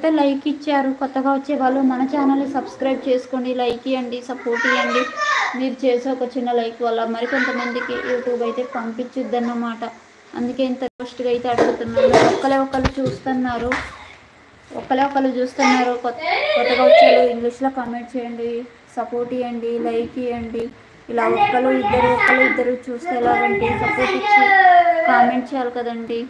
అయితే లైక్ ఇచ్చారు. కొత్తగా వచ్చే వాళ్ళు మన ఛానల్ని సబ్స్క్రైబ్ చేసుకోండి, లైక్ ఇవ్వండి, సపోర్ట్ ఇవ్వండి. మీరు చేసే ఒక చిన్న లైక్ వల్ల మరికొంతమందికి యూట్యూబ్ అయితే పంపించుద్ది అన్నమాట. అందుకే ఇంత పోస్ట్గా అయితే అడుగుతున్నాను. ఒకళ్ళు చూస్తున్నారు, కొత్తగా వచ్చారు. ఇంగ్లీష్లో కామెంట్ చేయండి, సపోర్ట్ ఇవ్వండి, లైక్ ఇవ్వండి. ఇలా ఒక్కరు ఇద్దరు చూస్తే ఎలాగంటే సపోర్ట్ ఇచ్చి కామెంట్ చేయాలి కదండి.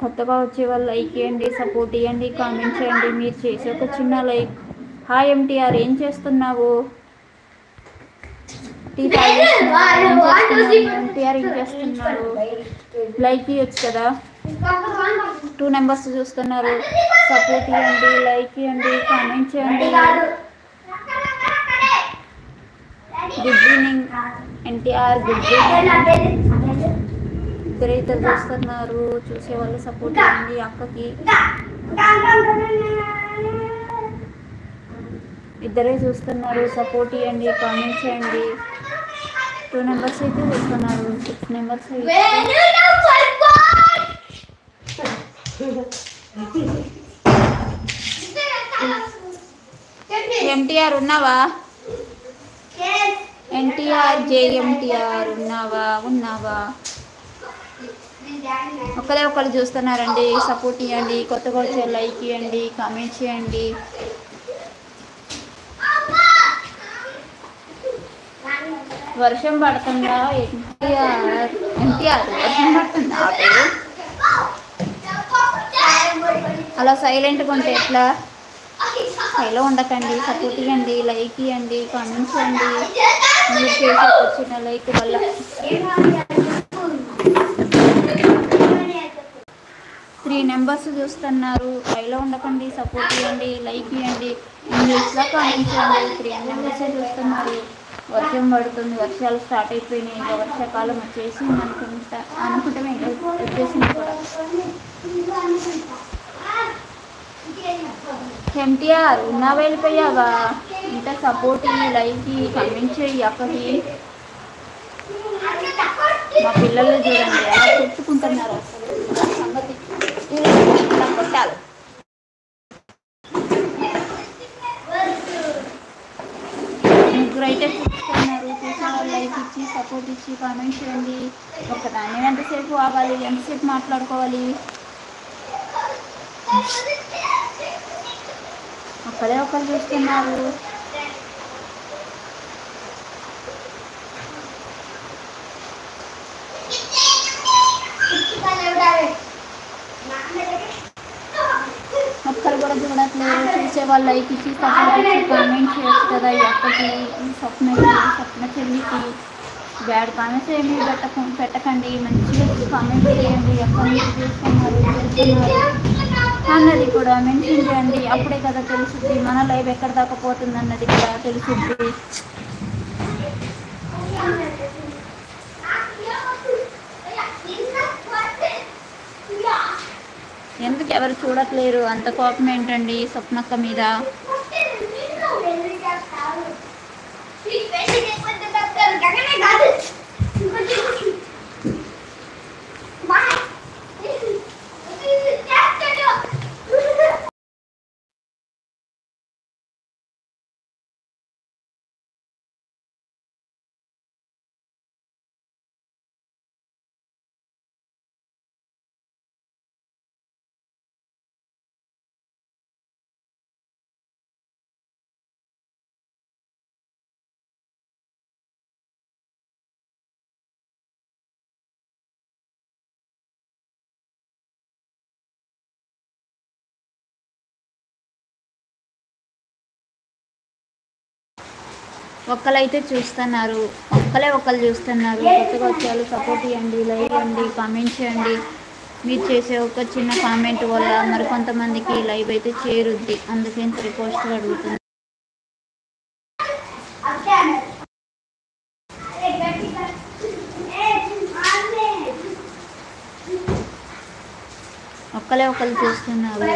కొత్తగా వచ్చే వాళ్ళు లైక్ ఇవ్వండి, సపోర్ట్ ఇవ్వండి, కామెంట్ చేయండి. మీరు చేసే ఒక చిన్న లైక్. హాయ్ ఎంటీఆర్, ఏం చేస్తున్నావు? ఎంటీఆర్ ఏం చేస్తున్నారు? లైక్ ఇవ్వచ్చు కదా. 2 నెంబర్స్ చూస్తున్నారు. సపోర్ట్ ఇవ్వండి, లైక్ ఇవ్వండి, కామెంట్ చేయండి. Good evening NTR, good evening. ఇద్దరైతే చూస్తున్నారు. చూసే వాళ్ళు సపోర్ట్ ఇవ్వండి అక్కకి. ఇద్దరే చూస్తున్నారు. సపోర్ట్ ఇవ్వండి, కామెంట్ చేయండి. 2 నెంబర్స్ అయితే చూస్తున్నారు. 6 నెంబర్స్ ఎంటీఆర్ ఉన్నావా? ఎన్టీఆర్ జేఎంటీఆర్ ఉన్నావా? ఒకళ్ళు చూస్తున్నారండి. సపోర్ట్ ఇవ్వండి, కొత్తగా వచ్చే లైక్ ఇవ్వండి, కామెంట్ చేయండి. వర్షం పడుతుందా? ఎన్టీఆర్ వర్షం పడుతుందా? అలా సైలెంట్గా ఉంటే ఎట్లా? హైలో ఉండకండి. సపోర్ట్ ఇవ్వండి, లైక్ ఇవ్వండి, కామెంట్ చేయండి. మీరు చేసే వచ్చిన లైక్ వల్ల 3 నెంబర్స్ చూస్తున్నారు. హైలో ఉండకండి. సపోర్ట్ ఇవ్వండి, లైక్ ఇవ్వండి, ఇంగ్లీష్లో కామెంట్ చేయండి. 3 నెంబర్స్ చూస్తున్నారు. వర్షం పడుతుంది, వర్షాలు స్టార్ట్ అయిపోయినాయి. ఇంకా వర్షాకాలం వచ్చేసింది అనుకుంటామే వచ్చేసింది కూడా. ఎంటీఆర్ ఉన్నావా? వెళ్ళిపోయావా? ఇంకా సపోర్ట్ లైక్ కామెంట్ చేయి అక్కకి. మా పిల్లలు చూడండి ఎలా కొట్టుకుంటున్నారు. అసలు సంగతి కొట్టాలి. ముగ్గురైతే చూస్తున్నారు. చూసిన లైక్ ఇచ్చి సపోర్ట్ ఇచ్చి కామెంట్ చేయండి. ఒకదాన్ని ఎంతసేపు ఆగాలి? ఎంతసేపు మాట్లాడుకోవాలి? ఒకళ్ళు చూస్తున్నారు. ఒక్కరు కూడా చూడట్లేదు. చూసే వాళ్ళు లైక్ ఇచ్చి సపోర్ట్ ఇచ్చి కామెంట్ చేయొచ్చు కదా. ఈ అక్కకి, ఈ స్వప్న చెల్లికి బ్యాడ్ కామెంట్స్ ఏమీ పెట్టకండి. మంచిగా కామెంట్ చేయండి. ఎక్కడి నుంచి చూస్తున్నారు అన్నది కూడా మెన్షన్ చేయండి. అప్పుడే కదా తెలుసుద్ది మన లైవ్ ఎక్కడ దాకా పోతుంది అన్నది కూడా తెలుసుద్ది. ఎందుకు ఎవరు చూడట్లేరు? అంత కోపం ఏంటండి స్వప్నక్క మీద? ఒకళ్ళైతే చూస్తున్నారు. ఒకళ్ళు చూస్తున్నారు. కొత్తగా వచ్చేవాళ్ళు సపోర్ట్ ఇవ్వండి, లైక్ ఇవ్వండి, కామెంట్ చేయండి. మీరు చేసే ఒక చిన్న కామెంట్ వల్ల మరికొంతమందికి లైవ్ అయితే చేరుద్ది. అందుకే ఇంత రిక్వెస్ట్ అడుగుతుంది. ఒకళ్ళు చూస్తున్నారు.